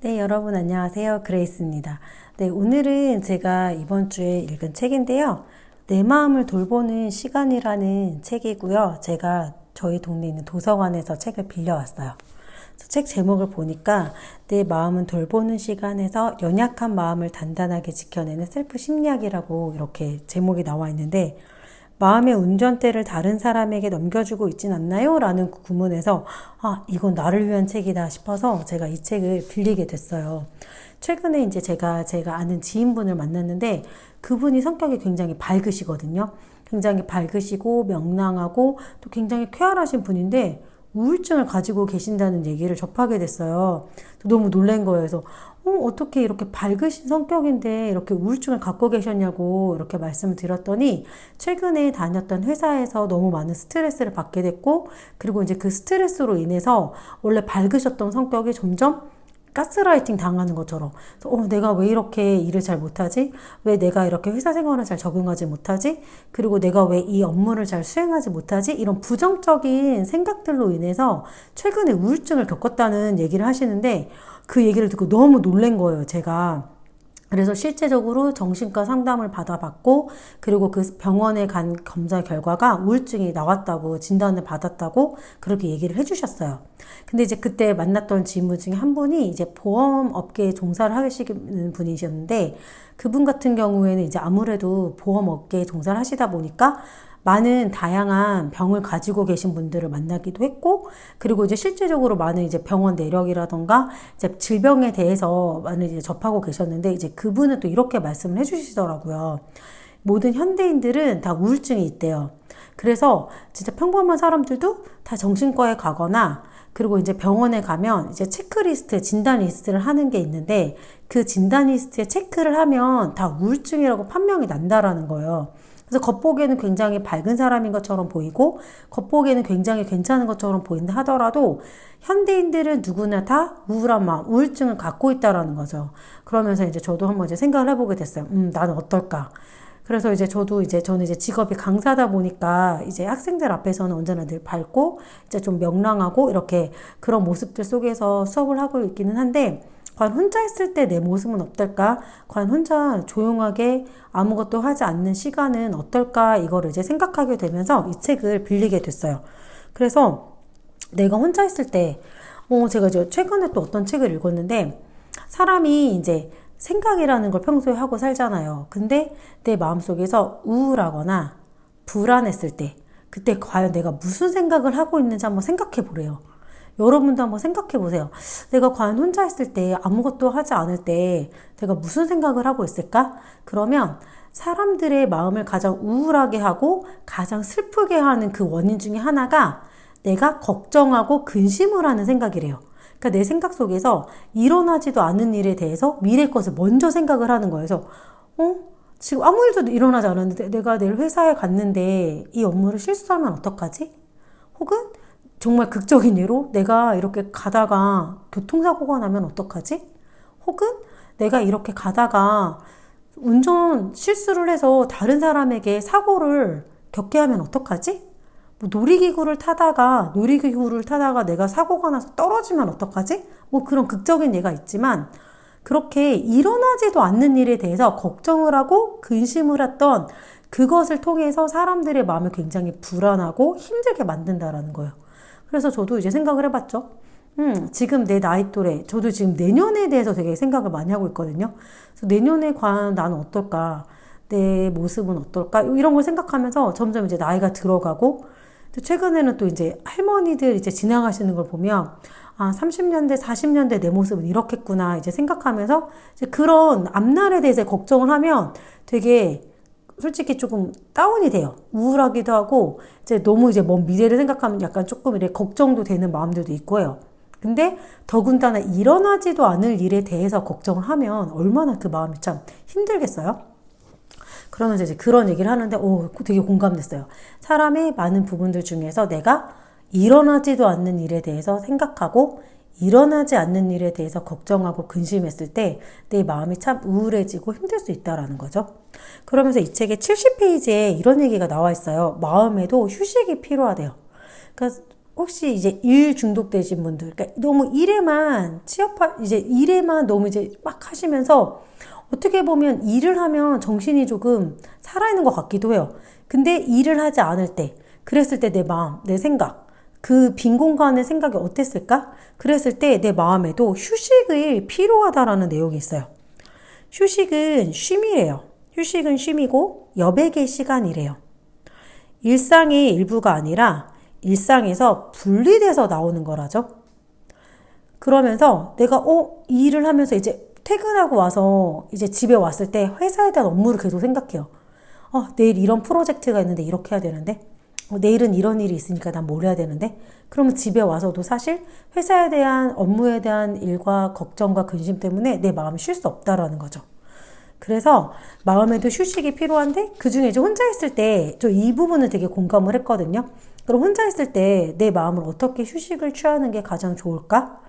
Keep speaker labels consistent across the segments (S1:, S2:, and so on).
S1: 네, 여러분 안녕하세요. 그레이스입니다. 네, 오늘은 제가 이번 주에 읽은 책인데요. 내 마음을 돌보는 시간이라는 책이고요. 제가 저희 동네에 있는 도서관에서 책을 빌려왔어요. 책 제목을 보니까 내 마음은 돌보는 시간에서 연약한 마음을 단단하게 지켜내는 셀프 심리학이라고 이렇게 제목이 나와 있는데, 마음의 운전대를 다른 사람에게 넘겨주고 있진 않나요? 라는 구문에서 이건 나를 위한 책이다 싶어서 제가 이 책을 빌리게 됐어요. 최근에 이제 제가 아는 지인분을 만났는데, 그분이 성격이 굉장히 밝으시거든요. 굉장히 밝으시고 명랑하고 또 굉장히 쾌활하신 분인데 우울증을 가지고 계신다는 얘기를 접하게 됐어요. 너무 놀란 거예요. 그래서 어떻게 이렇게 밝으신 성격인데 이렇게 우울증을 갖고 계셨냐고 이렇게 말씀을 드렸더니, 최근에 다녔던 회사에서 너무 많은 스트레스를 받게 됐고, 그리고 이제 그 스트레스로 인해서 원래 밝으셨던 성격이 점점 가스라이팅 당하는 것처럼, 내가 왜 이렇게 일을 잘 못하지? 왜 내가 이렇게 회사 생활을 잘 적응하지 못하지? 그리고 내가 왜 이 업무를 잘 수행하지 못하지? 이런 부정적인 생각들로 인해서 최근에 우울증을 겪었다는 얘기를 하시는데, 그 얘기를 듣고 너무 놀란 거예요, 제가. 그래서 실제적으로 정신과 상담을 받아봤고, 그리고 그 병원에 간 검사 결과가 우울증이 나왔다고, 진단을 받았다고 그렇게 얘기를 해주셨어요. 근데 이제 그때 만났던 지인분 중에 한 분이 이제 보험 업계에 종사를 하시는 분이셨는데, 그분 같은 경우에는 이제 아무래도 보험 업계에 종사를 하시다 보니까 많은 다양한 병을 가지고 계신 분들을 만나기도 했고, 그리고 이제 실제적으로 많은 이제 병원 내력이라던가 이제 질병에 대해서 많은 이제 접하고 계셨는데, 이제 그분은 또 이렇게 말씀을 해주시더라고요. 모든 현대인들은 다 우울증이 있대요. 그래서 진짜 평범한 사람들도 다 정신과에 가거나, 그리고 이제 병원에 가면 이제 체크리스트, 진단 리스트를 하는 게 있는데, 그 진단 리스트에 체크를 하면 다 우울증이라고 판명이 난다라는 거예요. 그래서 겉보기에는 굉장히 밝은 사람인 것처럼 보이고, 겉보기에는 굉장히 괜찮은 것처럼 보인다 하더라도, 현대인들은 누구나 다 우울한 마음, 우울증을 갖고 있다라는 거죠. 그러면서 이제 저도 한번 이제 생각을 해보게 됐어요. 나는 어떨까? 그래서 저는 이제 직업이 강사다 보니까 이제 학생들 앞에서는 언제나 늘 밝고 이제 좀 명랑하고 이렇게 그런 모습들 속에서 수업을 하고 있기는 한데, 과연 혼자 있을 때 내 모습은 어떨까? 과연 혼자 조용하게 아무것도 하지 않는 시간은 어떨까? 이거를 이제 생각하게 되면서 이 책을 빌리게 됐어요. 그래서 내가 혼자 있을 때, 제가 최근에 또 어떤 책을 읽었는데, 사람이 이제 생각이라는 걸 평소에 하고 살잖아요. 근데 내 마음속에서 우울하거나 불안했을 때, 그때 과연 내가 무슨 생각을 하고 있는지 한번 생각해 보래요. 여러분도 한번 생각해 보세요. 내가 과연 혼자 있을 때, 아무것도 하지 않을 때 내가 무슨 생각을 하고 있을까? 그러면 사람들의 마음을 가장 우울하게 하고 가장 슬프게 하는 그 원인 중에 하나가 내가 걱정하고 근심을 하는 생각이래요. 그러니까 내 생각 속에서 일어나지도 않은 일에 대해서 미래 것을 먼저 생각을 하는 거예요. 그래서 지금 아무 일도 일어나지 않았는데 내가 내일 회사에 갔는데 이 업무를 실수하면 어떡하지? 혹은 정말 극적인 예로 내가 이렇게 가다가 교통사고가 나면 어떡하지? 혹은 내가 이렇게 가다가 운전 실수를 해서 다른 사람에게 사고를 겪게 하면 어떡하지? 놀이기구를 타다가 내가 사고가 나서 떨어지면 어떡하지? 그런 극적인 예가 있지만, 그렇게 일어나지도 않는 일에 대해서 걱정을 하고 근심을 했던 그것을 통해서 사람들의 마음을 굉장히 불안하고 힘들게 만든다라는 거예요. 그래서 저도 이제 생각을 해봤죠. 지금 내 나이 또래, 저도 지금 내년에 대해서 되게 생각을 많이 하고 있거든요. 그래서 내년에 과연 나는 어떨까? 내 모습은 어떨까? 이런 걸 생각하면서 점점 이제 나이가 들어가고, 또 최근에는 또 이제 할머니들 이제 지나가시는 걸 보면 30년대, 40년대 내 모습은 이렇겠구나 이제 생각하면서 이제 그런 앞날에 대해서 걱정을 하면 되게 솔직히 조금 다운이 돼요. 우울하기도 하고 이제 너무 이제 먼 미래를 생각하면 약간 조금 이렇게 걱정도 되는 마음들도 있고요. 근데 더군다나 일어나지도 않을 일에 대해서 걱정을 하면 얼마나 그 마음이 참 힘들겠어요? 그러면서 이제 그런 얘기를 하는데, 되게 공감됐어요. 사람의 많은 부분들 중에서 내가 일어나지도 않는 일에 대해서 생각하고, 일어나지 않는 일에 대해서 걱정하고 근심했을 때 내 마음이 참 우울해지고 힘들 수 있다라는 거죠. 그러면서 이 책의 70페이지에 이런 얘기가 나와 있어요. 마음에도 휴식이 필요하대요. 그러니까 혹시 이제 일 중독되신 분들, 그러니까 너무 일에만 이제 일에만 너무 이제 막 하시면서 어떻게 보면 일을 하면 정신이 조금 살아있는 것 같기도 해요. 근데 일을 하지 않을 때, 그랬을 때 내 마음, 내 생각, 그 빈 공간의 생각이 어땠을까? 그랬을 때 내 마음에도 휴식이 필요하다라는 내용이 있어요. 휴식은 쉼이래요. 휴식은 쉼이고 여백의 시간이래요. 일상의 일부가 아니라 일상에서 분리돼서 나오는 거라죠. 그러면서 내가 이 일을 하면서 이제 퇴근하고 와서 이제 집에 왔을 때 회사에 대한 업무를 계속 생각해요. 내일 이런 프로젝트가 있는데 이렇게 해야 되는데 내일은 이런 일이 있으니까 난 뭘 해야 되는데 그러면 집에 와서도 사실 회사에 대한 업무에 대한 일과 걱정과 근심 때문에 내 마음이 쉴 수 없다라는 거죠. 그래서 마음에도 휴식이 필요한데 그중에 이제 혼자 있을 때 저 이 부분을 되게 공감을 했거든요. 그럼 혼자 있을 때 내 마음을 어떻게 휴식을 취하는 게 가장 좋을까?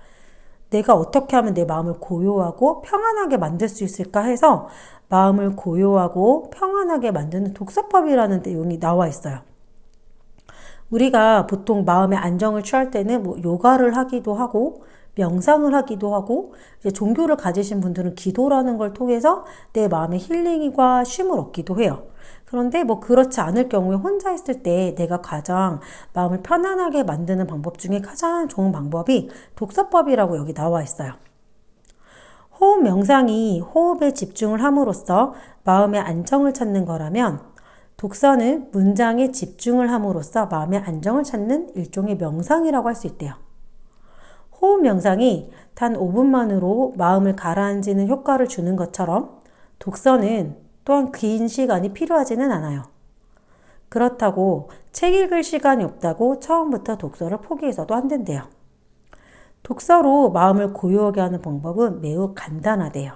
S1: 내가 어떻게 하면 내 마음을 고요하고 평안하게 만들 수 있을까 해서 마음을 고요하고 평안하게 만드는 독서법이라는 내용이 나와 있어요. 우리가 보통 마음의 안정을 취할 때는 뭐 요가를 하기도 하고 명상을 하기도 하고 이제 종교를 가지신 분들은 기도라는 걸 통해서 내 마음의 힐링과 쉼을 얻기도 해요. 그런데 뭐 그렇지 않을 경우에 혼자 있을 때 내가 가장 마음을 편안하게 만드는 방법 중에 가장 좋은 방법이 독서법이라고 여기 나와 있어요. 호흡 명상이 호흡에 집중을 함으로써 마음의 안정을 찾는 거라면 독서는 문장에 집중을 함으로써 마음의 안정을 찾는 일종의 명상이라고 할 수 있대요. 호흡 명상이 단 5분만으로 마음을 가라앉히는 효과를 주는 것처럼 독서는 또한 긴 시간이 필요하지는 않아요. 그렇다고 책 읽을 시간이 없다고 처음부터 독서를 포기해서도 안 된대요. 독서로 마음을 고요하게 하는 방법은 매우 간단하대요.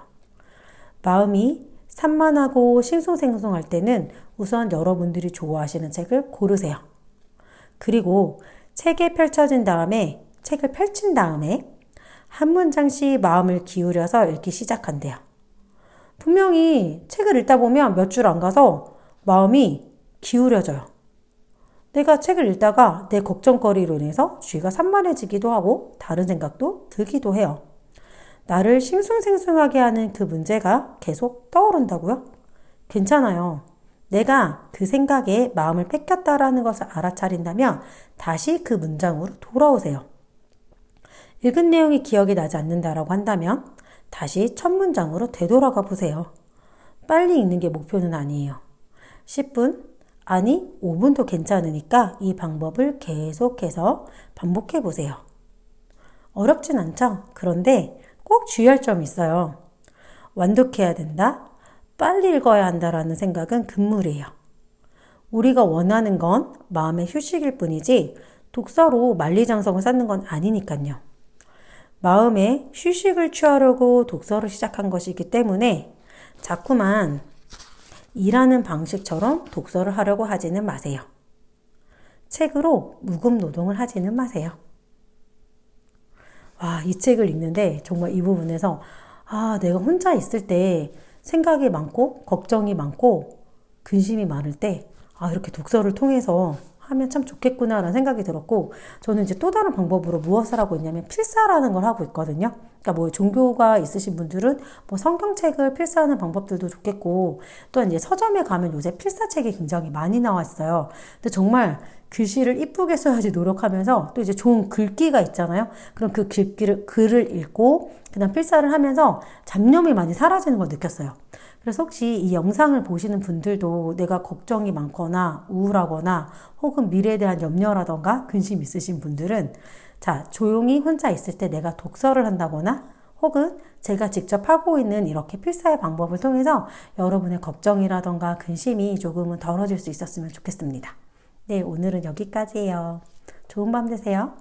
S1: 마음이 산만하고 싱숭생숭할 때는 우선 여러분들이 좋아하시는 책을 고르세요. 그리고 책을 펼친 다음에 한 문장씩 마음을 기울여서 읽기 시작한대요. 분명히 책을 읽다 보면 몇 줄 안 가서 마음이 기울여져요. 내가 책을 읽다가 내 걱정거리로 인해서 쥐가 산만해지기도 하고 다른 생각도 들기도 해요. 나를 싱숭생숭하게 하는 그 문제가 계속 떠오른다고요? 괜찮아요. 내가 그 생각에 마음을 뺏겼다라는 것을 알아차린다면 다시 그 문장으로 돌아오세요. 읽은 내용이 기억이 나지 않는다라고 한다면 다시 첫 문장으로 되돌아가 보세요. 빨리 읽는 게 목표는 아니에요. 10분, 아니 5분도 괜찮으니까 이 방법을 계속해서 반복해 보세요. 어렵진 않죠? 그런데 꼭 주의할 점이 있어요. 완독해야 된다, 빨리 읽어야 한다라는 생각은 금물이에요. 우리가 원하는 건 마음의 휴식일 뿐이지 독서로 만리장성을 쌓는 건 아니니까요. 마음의 휴식을 취하려고 독서를 시작한 것이기 때문에 자꾸만 일하는 방식처럼 독서를 하려고 하지는 마세요. 책으로 무급 노동을 하지는 마세요. 이 책을 읽는데 정말 이 부분에서 내가 혼자 있을 때 생각이 많고 걱정이 많고 근심이 많을 때 이렇게 독서를 통해서 하면 참 좋겠구나라는 생각이 들었고, 저는 이제 또 다른 방법으로 무엇을 하고 있냐면 필사라는 걸 하고 있거든요. 그러니까 뭐 종교가 있으신 분들은 뭐 성경책을 필사하는 방법들도 좋겠고, 또 이제 서점에 가면 요새 필사책이 굉장히 많이 나와 있어요. 근데 정말 글씨를 이쁘게 써야지 노력하면서 또 이제 좋은 글귀가 있잖아요. 그럼 그 글을 읽고 그다음 필사를 하면서 잡념이 많이 사라지는 걸 느꼈어요. 그래서 혹시 이 영상을 보시는 분들도 내가 걱정이 많거나 우울하거나 혹은 미래에 대한 염려라던가 근심 있으신 분들은 조용히 혼자 있을 때 내가 독서를 한다거나 혹은 제가 직접 하고 있는 이렇게 필사의 방법을 통해서 여러분의 걱정이라던가 근심이 조금은 덜어질 수 있었으면 좋겠습니다. 네, 오늘은 여기까지예요. 좋은 밤 되세요.